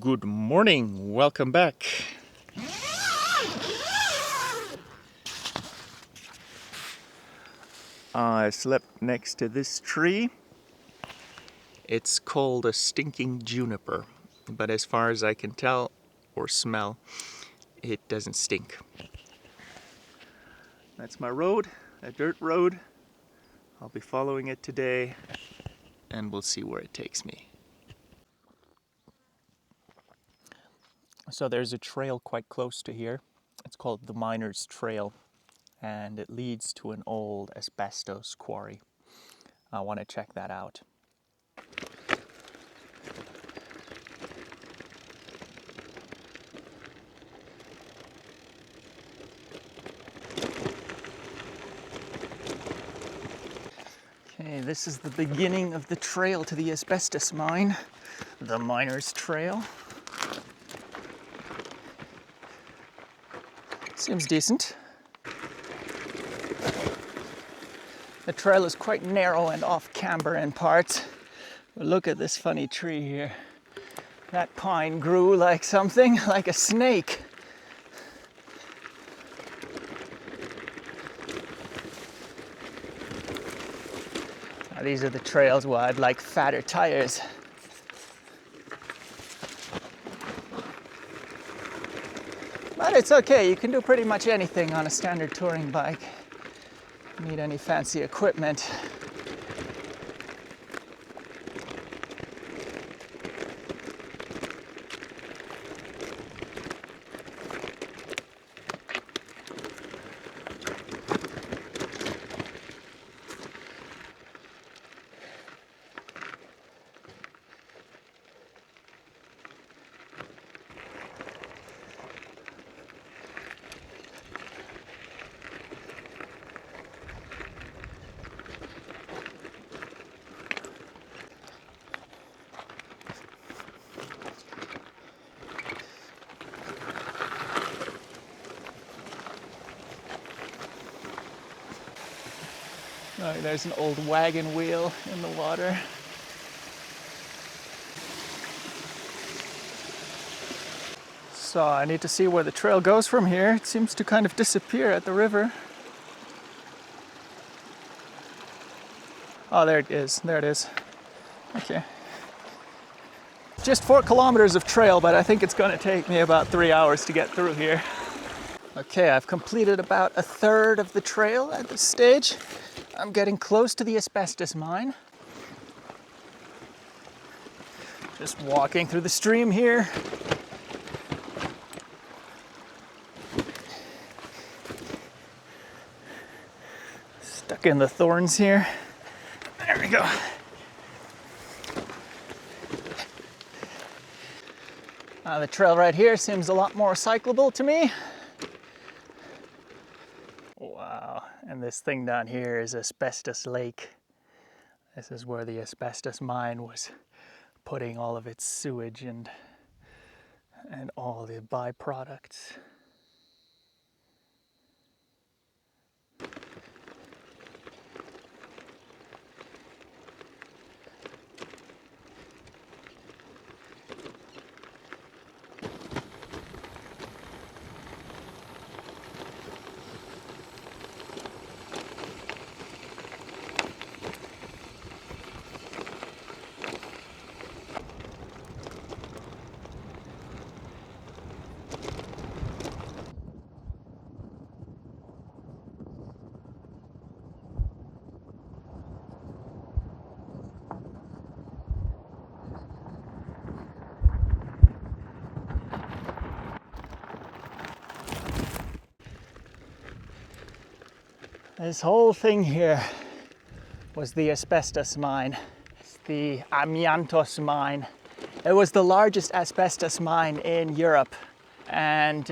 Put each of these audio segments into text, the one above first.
Good morning, welcome back. I slept next to this tree. It's called a stinking juniper, but as far as I can tell or smell, it doesn't stink. That's my road, a dirt road. I'll be following it today and we'll see where it takes me. So there's a trail quite close to here. It's called the Miners' Trail, and it leads to an old asbestos quarry. I want to check that out. Okay, this is the beginning of the trail to the asbestos mine, the Miners' Trail. Seems decent. The trail is quite narrow and off-camber in parts. But look at this funny tree here. That pine grew like something, like a snake. Now, these are the trails where I'd like fatter tires. But it's okay, you can do pretty much anything on a standard touring bike. You need any fancy equipment. Oh, there's an old wagon wheel in the water. So I need to see where the trail goes from here. It seems to kind of disappear at the river. Oh, there it is. There it is. Okay. Just 4 kilometers of trail, but I think it's going to take me about 3 hours to get through here. Okay, I've completed about a third of the trail at this stage. I'm getting close to the asbestos mine. Just walking through the stream here. Stuck in the thorns here. There we go. The trail right here seems a lot more cyclable to me. Wow, and this thing down here is Asbestos Lake. This is where the asbestos mine was putting all of its sewage and all the byproducts. This whole thing here was the asbestos mine. It's the Amiantos mine. It was the largest asbestos mine in Europe, and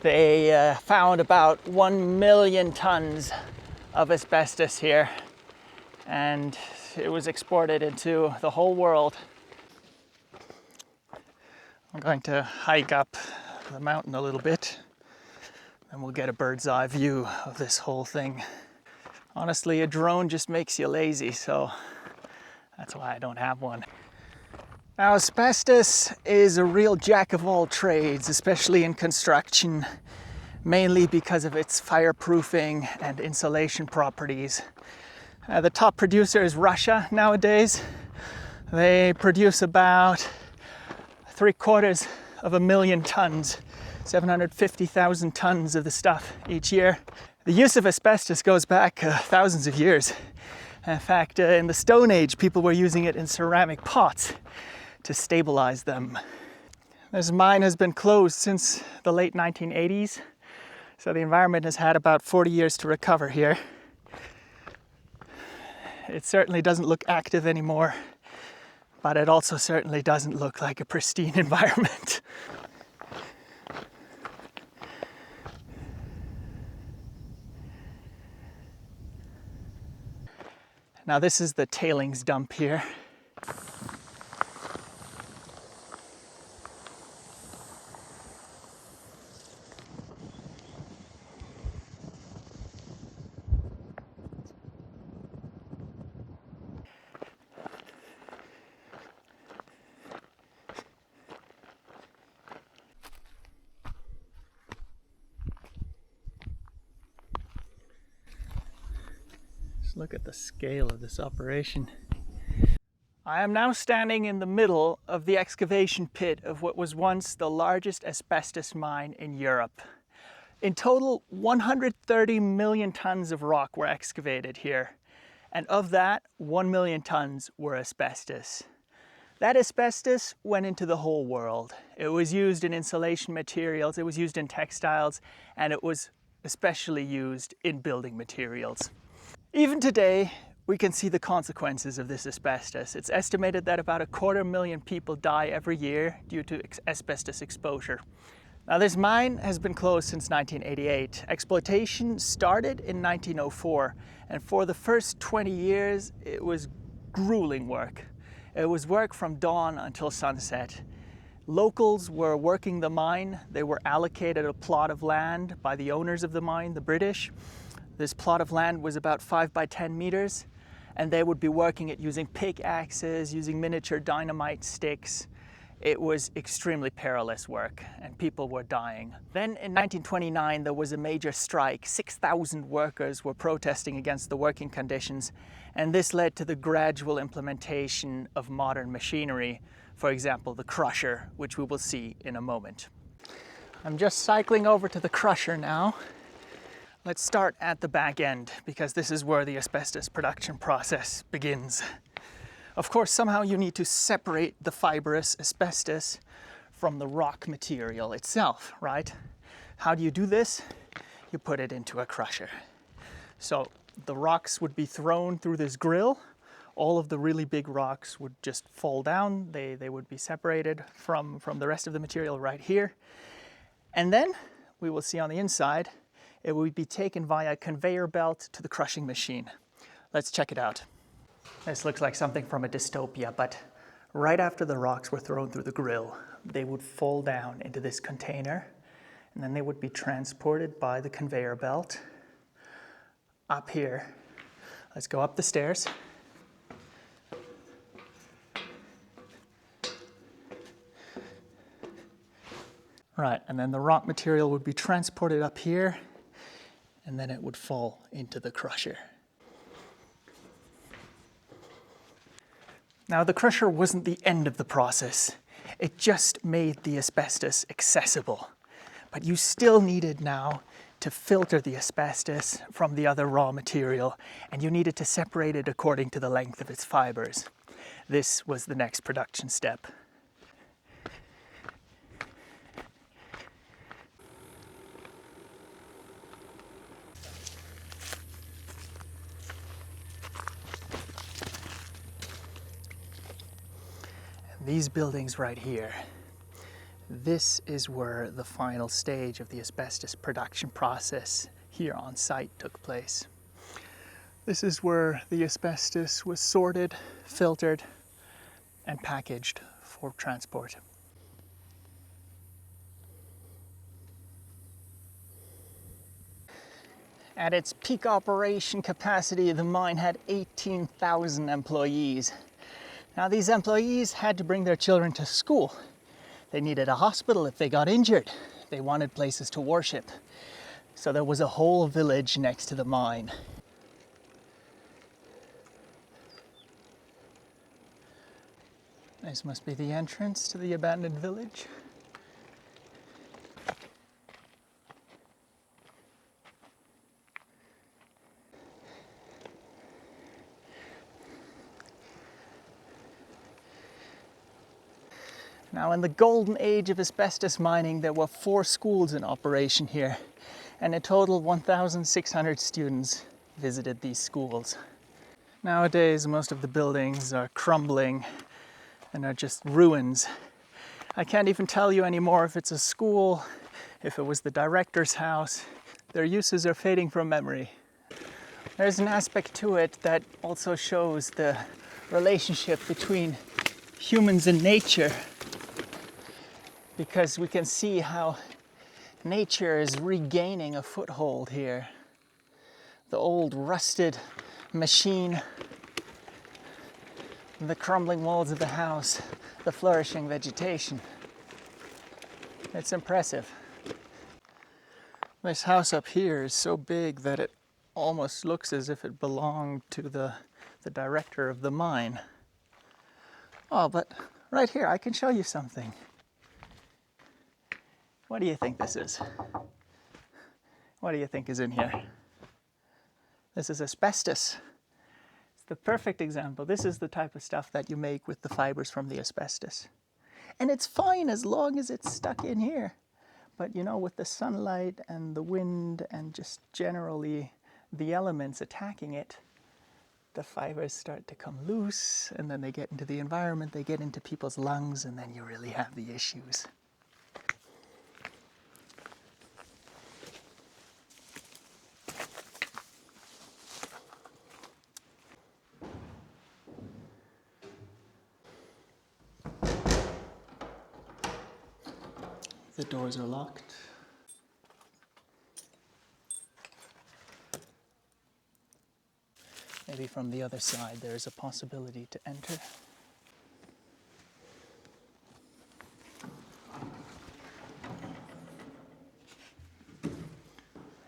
they found about 1 million tons of asbestos here, and it was exported into the whole world. I'm going to hike up the mountain a little bit, and we'll get a bird's eye view of this whole thing. Honestly, a drone just makes you lazy, so that's why I don't have one. Now, asbestos is a real jack of all trades, especially in construction, mainly because of its fireproofing and insulation properties. The top producer is Russia nowadays. They produce about 750,000 tons, 750,000 tons of the stuff each year. The use of asbestos goes back thousands of years. In fact, in the Stone Age, people were using it in ceramic pots to stabilize them. This mine has been closed since the late 1980s, so the environment has had about 40 years to recover here. It certainly doesn't look active anymore, but it also certainly doesn't look like a pristine environment. Now this is the tailings dump here. Just look at the scale of this operation. I am now standing in the middle of the excavation pit of what was once the largest asbestos mine in Europe. In total, 130 million tons of rock were excavated here, and of that, 1 million tons were asbestos. That asbestos went into the whole world. It was used in insulation materials, it was used in textiles, and it was especially used in building materials. Even today, we can see the consequences of this asbestos. It's estimated that about 250,000 people die every year due to asbestos exposure. Now, this mine has been closed since 1988. Exploitation started in 1904, and for the first 20 years, it was grueling work. It was work from dawn until sunset. Locals were working the mine. They were allocated a plot of land by the owners of the mine, the British. This plot of land was about 5 by 10 meters, and they would be working it using pickaxes, using miniature dynamite sticks. It was extremely perilous work, and people were dying. Then in 1929, there was a major strike. 6,000 workers were protesting against the working conditions, and this led to the gradual implementation of modern machinery, for example, the crusher, which we will see in a moment. I'm just cycling over to the crusher now. Let's start at the back end, because this is where the asbestos production process begins. Of course, somehow you need to separate the fibrous asbestos from the rock material itself, right? How do you do this? You put it into a crusher. So the rocks would be thrown through this grill. All of the really big rocks would just fall down. They would be separated from the rest of the material right here. And then we will see on the inside, it would be taken via a conveyor belt to the crushing machine. Let's check it out. This looks like something from a dystopia, but right after the rocks were thrown through the grill, they would fall down into this container, and then they would be transported by the conveyor belt up here. Let's go up the stairs. Right, and then the rock material would be transported up here, and then it would fall into the crusher. Now, the crusher wasn't the end of the process. It just made the asbestos accessible. But you still needed now to filter the asbestos from the other raw material, and you needed to separate it according to the length of its fibers. This was the next production step. These buildings right here, this is where the final stage of the asbestos production process here on site took place. This is where the asbestos was sorted, filtered, and packaged for transport. At its peak operation capacity, the mine had 18,000 employees. Now these employees had to bring their children to school. They needed a hospital if they got injured. They wanted places to worship. So there was a whole village next to the mine. This must be the entrance to the abandoned village. Now, in the golden age of asbestos mining, there were 4 schools in operation here, and in total 1,600 students visited these schools. Nowadays, most of the buildings are crumbling and are just ruins. I can't even tell you anymore if it's a school, if it was the director's house. Their uses are fading from memory. There's an aspect to it that also shows the relationship between humans and nature, because we can see how nature is regaining a foothold here. The old rusted machine, the crumbling walls of the house, the flourishing vegetation. It's impressive. This house up here is so big that it almost looks as if it belonged to the director of the mine. Oh, but right here, I can show you something. What do you think this is? What do you think is in here? This is asbestos. It's the perfect example. This is the type of stuff that you make with the fibers from the asbestos. And it's fine as long as it's stuck in here. But you know, with the sunlight and the wind and just generally the elements attacking it, the fibers start to come loose, and then they get into the environment, they get into people's lungs, and then you really have the issues. The doors are locked. Maybe from the other side there is a possibility to enter. I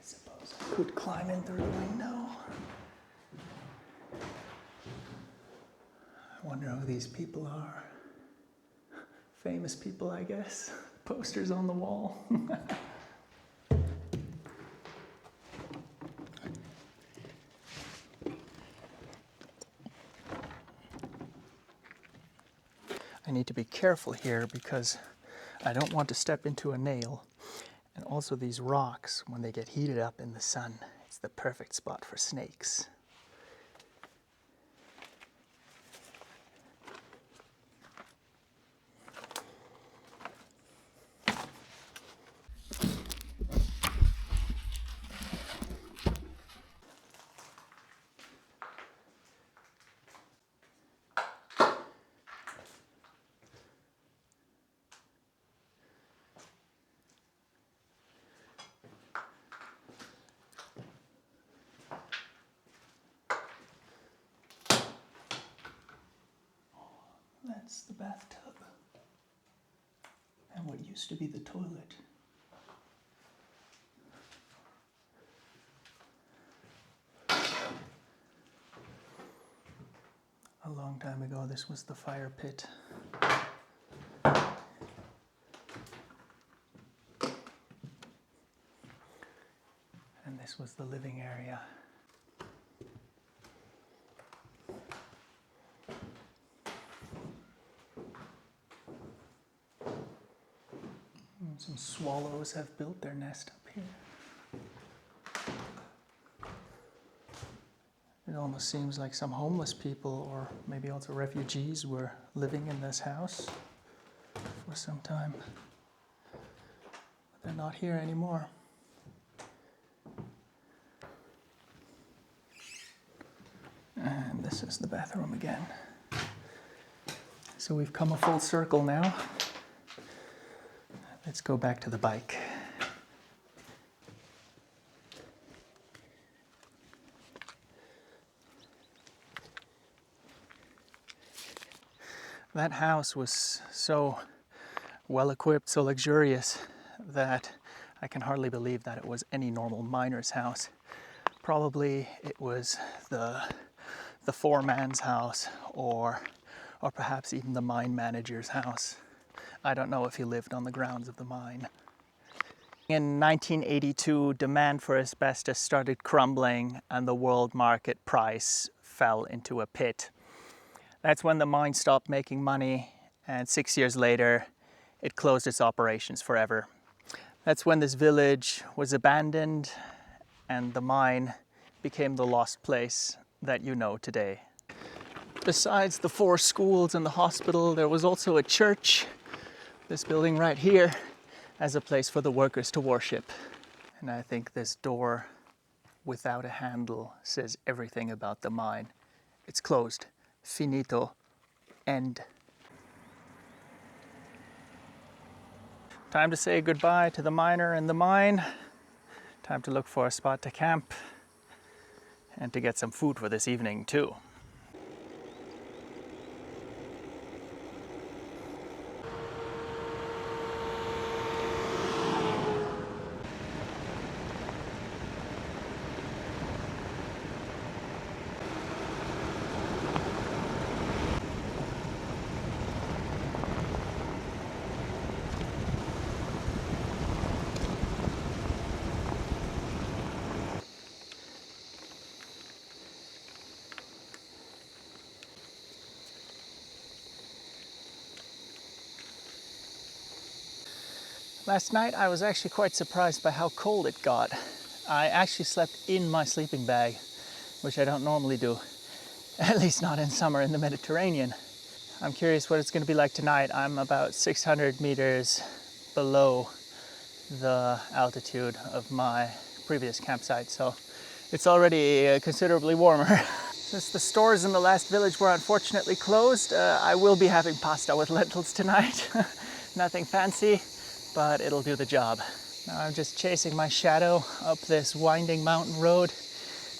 suppose I could climb in through the window. I wonder who these people are. Famous people, I guess. Posters on the wall. I need to be careful here because I don't want to step into a nail. And also these rocks, when they get heated up in the sun, it's the perfect spot for snakes. That's the bathtub. And what used to be the toilet. A long time ago, this was the fire pit. And this was the living area. And some swallows have built their nest up here. It almost seems like some homeless people, or maybe also refugees, were living in this house for some time. But they're not here anymore. And this is the bathroom again. So we've come a full circle now. Let's go back to the bike. That house was so well equipped, so luxurious, that I can hardly believe that it was any normal miner's house. Probably it was the foreman's house, or perhaps even the mine manager's house. I don't know if he lived on the grounds of the mine. In 1982, demand for asbestos started crumbling and the world market price fell into a pit. That's when the mine stopped making money, and 6 years later, it closed its operations forever. That's when this village was abandoned and the mine became the lost place that you know today. Besides the 4 schools and the hospital, there was also a church, this building right here, as a place for the workers to worship. And I think this door without a handle says everything about the mine. It's closed. Finito. End. Time to say goodbye to the miner and the mine. Time to look for a spot to camp and to get some food for this evening too. Last night I was actually quite surprised by how cold it got. I actually slept in my sleeping bag, which I don't normally do, at least not in summer in the Mediterranean. I'm curious what it's going to be like tonight. I'm about 600 meters below the altitude of my previous campsite, so it's already considerably warmer. Since the stores in the last village were unfortunately closed, I will be having pasta with lentils tonight. Nothing fancy, but it'll do the job. Now I'm just chasing my shadow up this winding mountain road,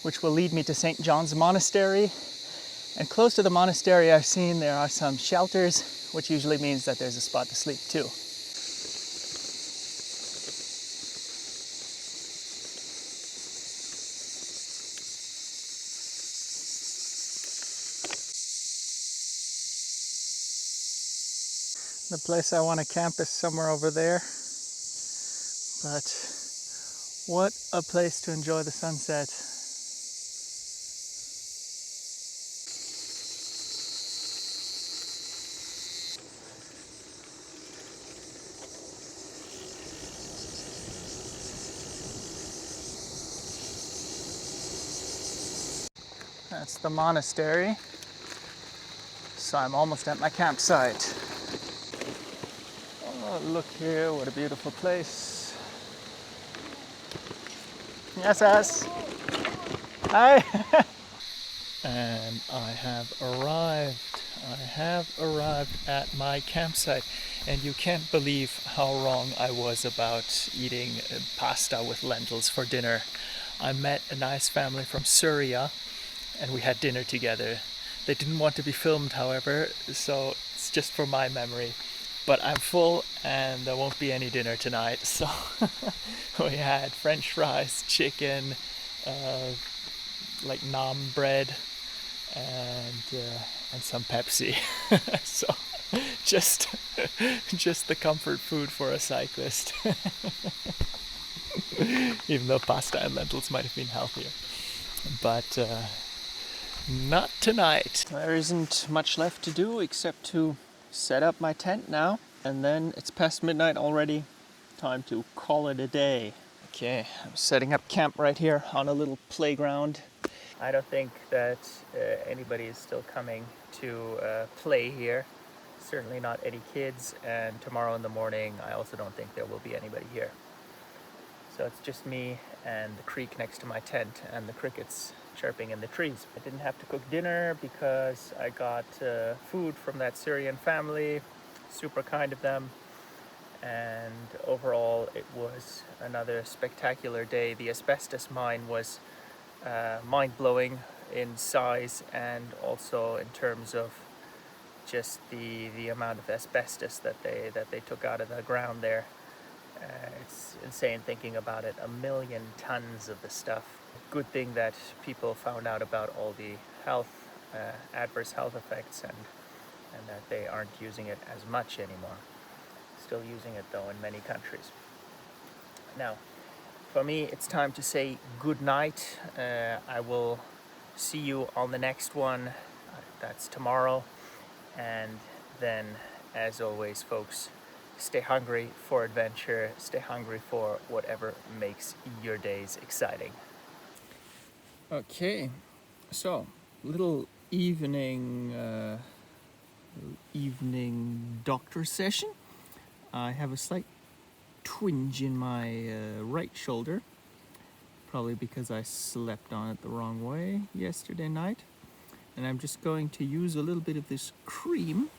which will lead me to St. John's Monastery. And close to the monastery, I've seen there are some shelters, which usually means that there's a spot to sleep too. The place I want to camp is somewhere over there, but what a place to enjoy the sunset. That's the monastery, so I'm almost at my campsite. Oh, look here, what a beautiful place. Yes, yes. Hi. And I have arrived at my campsite, and you can't believe how wrong I was about eating pasta with lentils for dinner. I met a nice family from Syria and we had dinner together. They didn't want to be filmed, however, so it's just for my memory. But I'm full and there won't be any dinner tonight, so we had French fries, chicken, like naan bread, and some Pepsi. So just the comfort food for a cyclist. Even though pasta and lentils might have been healthier, but not tonight. There isn't much left to do except to set up my tent now, and then it's past midnight already. Time to call it a day. Okay, I'm setting up camp right here on a little playground. I don't think that anybody is still coming to play here. Certainly not any kids, and tomorrow in the morning I also don't think there will be anybody here. So it's just me and the creek next to my tent and the crickets chirping in the trees. I didn't have to cook dinner because I got food from that Syrian family. Super kind of them. And overall it was another spectacular day. The asbestos mine was mind-blowing in size and also in terms of just the amount of asbestos that they took out of the ground there. It's insane thinking about it. 1 million tons of the stuff. Good thing that people found out about all the adverse health effects, and that they aren't using it as much anymore. Still using it though in many countries. Now, for me, it's time to say good night. I will see you on the next one. That's tomorrow. And then, as always, folks, stay hungry for adventure. Stay hungry for whatever makes your days exciting. Okay, so little evening doctor session. I have a slight twinge in my right shoulder, probably because I slept on it the wrong way yesterday night. And I'm just going to use a little bit of this cream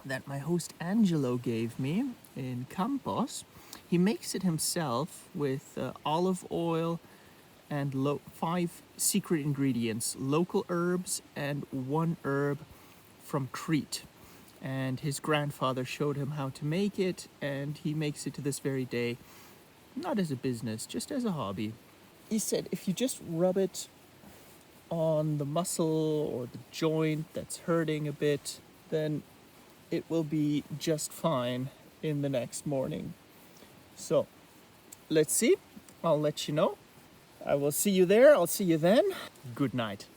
that my host Angelo gave me in Campos. He makes it himself with olive oil and 5 secret ingredients, local herbs and 1 herb from Crete. And his grandfather showed him how to make it, and he makes it to this very day, not as a business, just as a hobby. He said if you just rub it on the muscle or the joint that's hurting a bit, then it will be just fine in the next morning. So let's see. I'll let you know. I will see you there. I'll see you then. Good night.